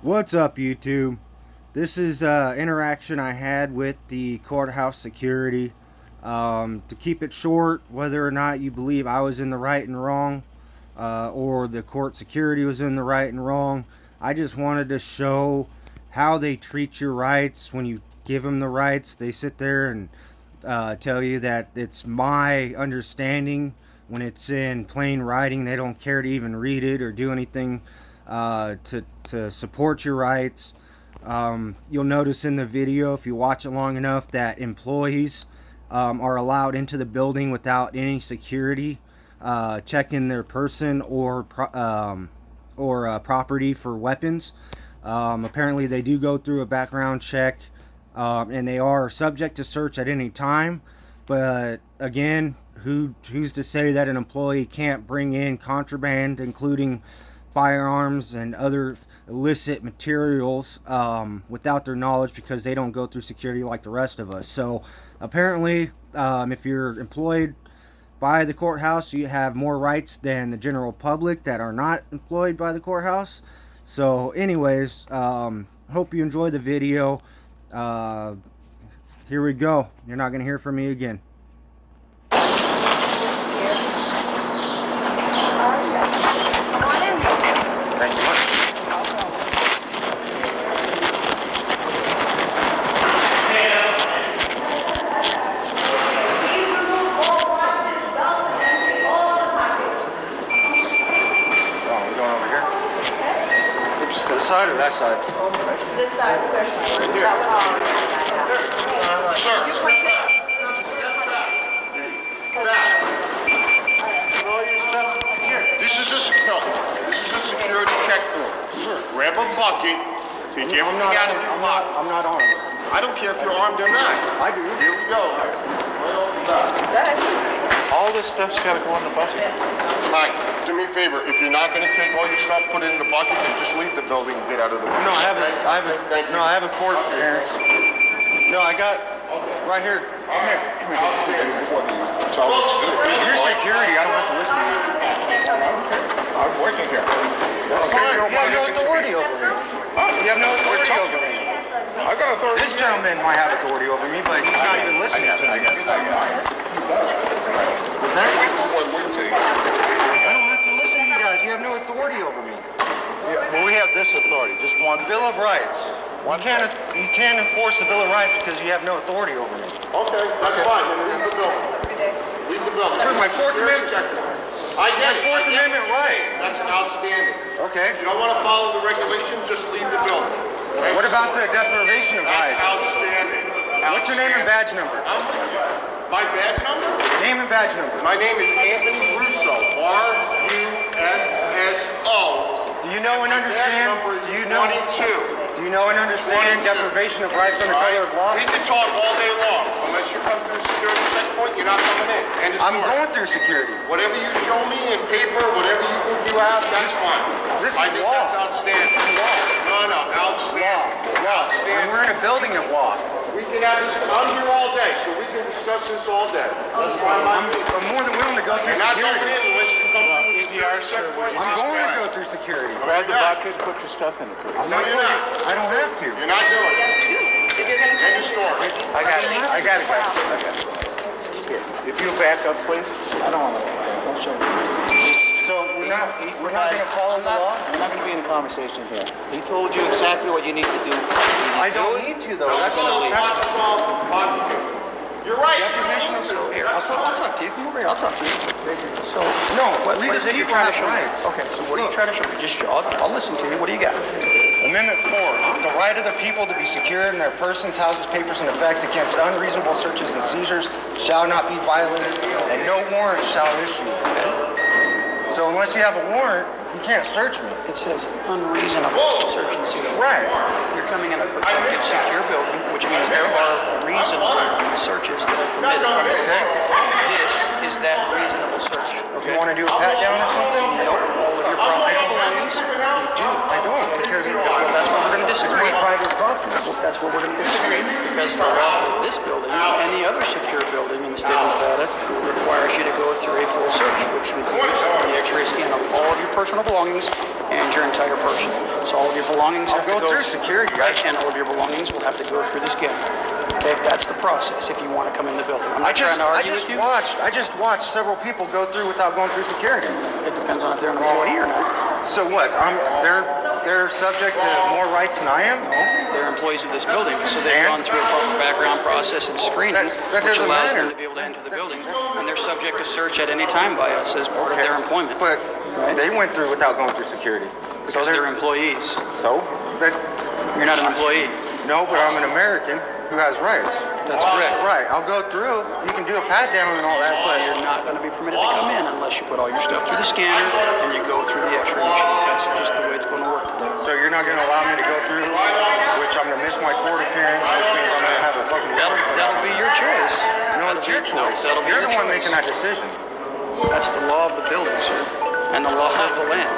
What's up, YouTube? This is interaction I had with the courthouse security. To keep it short, whether or not you believe I was in the right and wrong, or the court security was in the right and wrong, I just wanted to show how they treat your rights when you give them the rights. They sit there and tell you that it's my understanding when it's in plain writing. They don't care to even read it or do anything to support your rights. You'll notice in the video, if you watch it long enough, that employees are allowed into the building without any security checking their person or property for weapons. Apparently they do go through a background check, and they are subject to search at any time. But again, who's to say that an employee can't bring in contraband, including firearms and other illicit materials, without their knowledge, because they don't go through security like the rest of us. So apparently, if you're employed by the courthouse, you have more rights than the general public that are not employed by the courthouse. So anyways, hope you enjoy the video. Here we go. You're not going to hear from me again. This side or that side? This side, especially. Right here. This is a security checkpoint. Sure. Grab a bucket. Take everything out of your pocket. I'm not armed. I don't care if you're armed or not. I do. Here we go. Right off the bat. All this stuff's got to go in the bucket. Mike, do me a favor. If you're not going to take all your stuff, put it in the bucket, and just leave the building and get out of the way. No, I have a court appearance. No, I got right here. Come here. That's all it's good. You're security. I don't have to listen to you. I'm working here. Okay, you have no authority over me. You have no authority over me. I got authority. This gentleman might have authority over me, but he's not even listening to me. I got it. I don't have to listen to you guys. You have no authority over me. Yeah, well, we have this authority, just one. Bill of Rights. You can't enforce the Bill of Rights because you have no authority over me. Okay, that's fine. Then leave the building. Leave the building. Sure, my Fourth Amendment. I get My Fourth Amendment right. That's outstanding. Okay. If you don't want to follow the regulations, just leave the building. Okay? What about the deprivation of That's rights? outstanding. What's your name and badge number? My badge number? Name and badge number. My name is Anthony Russo. R-U-S-S-O. Do you know and My badge understand? number is Do you know 22. Do you know and understand 22. deprivation of rights under color of law? We can talk all day long. Unless you come through security checkpoint, you're not coming in. End of I'm story. going through security. Whatever you show me in paper, whatever you think you have, that's fine. This I is think law. that's outstanding. No, outstanding. Law. And we're in a building of law. We can have this, I'm here all day, so we can discuss this all day. That's fine. I'm more than willing to go through You're not going security. in unless you come through the security checkpoint. I'm going to go through security. Grab the bucket, put your stuff in it, please. I'm not you're going. not. I don't have to. You're not doing it. Yes, you do. If you're going to End of story. I got it, guys. Here, if you'll back up, please. I don't want to. Don't show me. So we're not going to follow the law? We're not going to be in a conversation here. He told you exactly what you need to do. I don't need to, though. That's You're right. deprivation of Here, I'll talk to you. Come over here. I'll talk to you. So, No, what we is it you're people trying to have show me? rights. Okay, so what are you trying to show me? I'll listen to you. What do you got? Amendment 4. The right of the people to be secure in their persons, houses, papers, and effects against unreasonable searches and seizures shall not be violated, and no warrant shall issue. So unless you have a warrant, you can't search me. It says unreasonable search and seizure. Right. You're coming in a protected, secure building, which means there are reasonable searches that are permitted. This is that reasonable search. You want to do a pat down or something? Nope. All of your property belongings. You do. I don't, because Well, that's what we're going to it's disagree. my private property. That's what we're going to disagree. Because the law for this building, any other secure building in the state of Nevada, requires you to go through a full search, which includes the X-ray scan of all of your personal belongings, and your entire person. So all of your belongings I'll have to go go through security. Right, and all of your belongings will have to go through this gate. Okay, that's the process if you want to come in the building. I'm not trying to argue with you. I just watched several people go through without going through security. It depends on if they're an employee or not. So what? They're subject to more rights than I am? They're employees of this building, so they've And? gone through a proper background process and screening, That which doesn't allows matter. them to be able to enter the building, and they're subject to search at any time by us as part of their employment. But Right. they went through without going through security. Because they're employees. So that You're not an employee. no, but I'm an American who has rights. That's correct. Right. I'll go through. You can do a pat down and all that, but You're not going to be permitted to come in unless you put all your stuff through the scanner and you go through the X-ray machine. That's just the way it's going to work today. so you're not going to allow me to go through, which I'm going to miss my court appearance, which means I'm going to have a fucking. That'll be your choice. No, it's your choice. That'll be You're your the one choice. making that decision. That's the law of the building, sir, and the law of the land.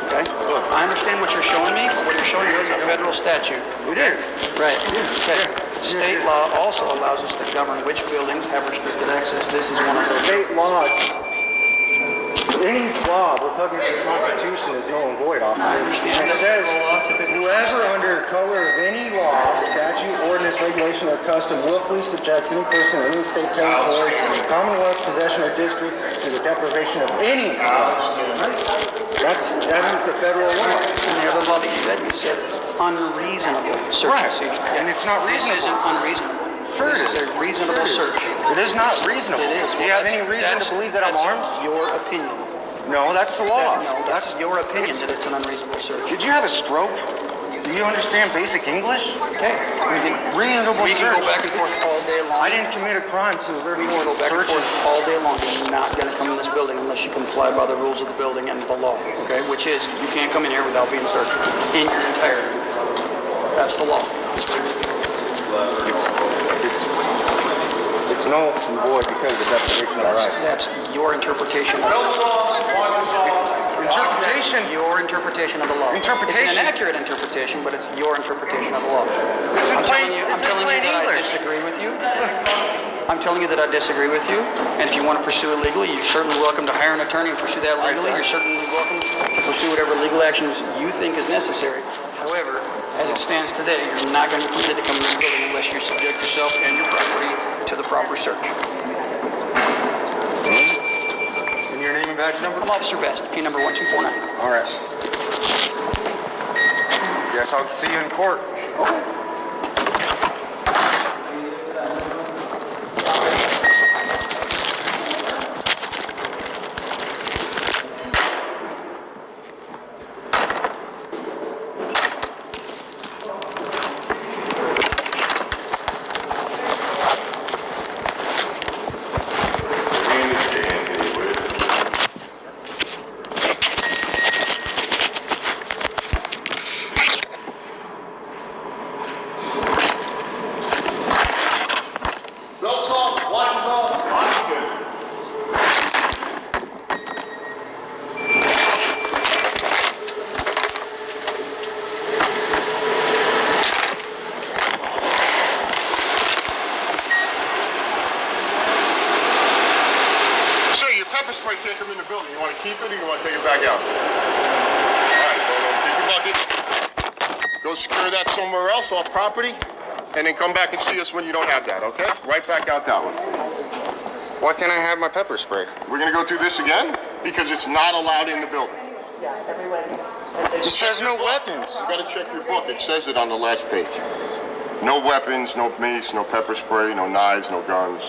Okay? I understand what you're showing me, but what you're showing me is a federal statute. It is. Right. Okay. State law also allows us to govern which buildings have restricted access. This is one of those. State law. Any law repugnant to the Constitution is null and void, officer. I understand And it that says, federal law typically whoever under color of any law, statute, ordinance, regulation, or custom willfully subjects any person in any state, territory, commonwealth, possession, or district to the deprivation of any rights. That's the federal law. And the other law that you read, you said unreasonable search Right. and seizure. And it's not This reasonable. isn't unreasonable. Sure This it is is. a reasonable search. It is not reasonable. It is. Do you have any reason to believe that I'm armed? That's your opinion. No, that's the law. No, that's your opinion that it's an unreasonable search. Did you have a stroke? Do you understand basic English? Okay. Reasonable We can search. go back and forth all day long. I didn't commit a crime, so We therefore can go back and search forth is. all day long. You're not going to come in this building unless you comply by the rules of the building and the law. Okay? Which is, you can't come in here without being searched in your entirety. That's the law. It's null and void because of the deprivation of rights. That's your interpretation of Interpretation. That's your interpretation of the law. Interpretation. It's an inaccurate interpretation, but it's your interpretation of the law. It's in I'm plain- telling you, it's in plain that I English. disagree with you. I'm telling you that I disagree with you. And if you want to pursue it legally, you're certainly welcome to hire an attorney and pursue that legally. You're certainly welcome to pursue whatever legal actions you think is necessary. However, as it stands today, you're not going to be permitted to come in this building unless you subject yourself and your property to the proper search. And your name and badge number? I'm Officer Best, P number 1249. All right. Guess I'll see you in court. Belts off, watches off. So your pepper spray can't come in the building. You want to keep it or you want to take it back out? All right, go take your bucket. Go secure that somewhere else off property, and then come back and see us when you don't have that, okay? Right back out that one. Why can't I have my pepper spray? We're gonna go through this again because it's not allowed in the building. It just says no weapons. You gotta check your book. It says it on the last page. No weapons, no mace, no pepper spray, no knives, no guns.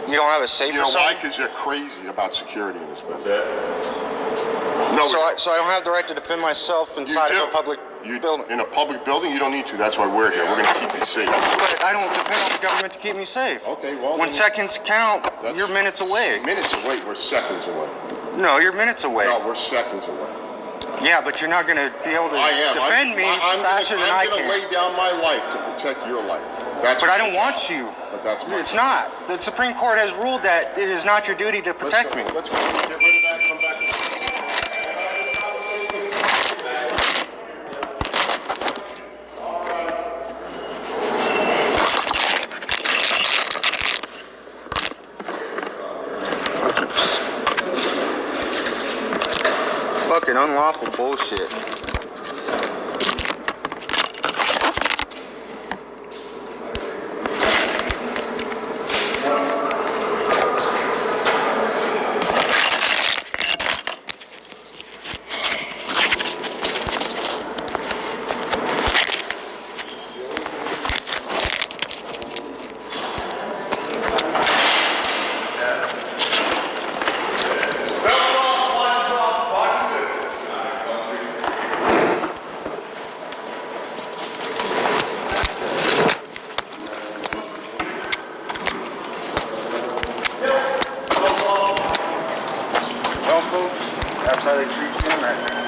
You don't have a safe You or know why? something? Because you're crazy about security in this building. No, So I don't have the right to defend myself inside of a public building. In a public building, you don't need to. That's why we're here. We're gonna keep you safe. But I don't depend on the government to keep me safe. Okay, well. When then- seconds count, That's- you're minutes away. Minutes away. We're seconds away. No, you're minutes away. No, we're seconds away. Yeah, but you're not going to be able to I am. defend me faster than I I'm gonna can. lay down my life to protect your life. That's. But I don't want you. But that's. my- It's not. The Supreme Court has ruled that it is not your duty to protect me. Let's go. Get rid of that. Come back. Fuck it, I'm unlawful bullshit. Well, folks, that's how they treat him.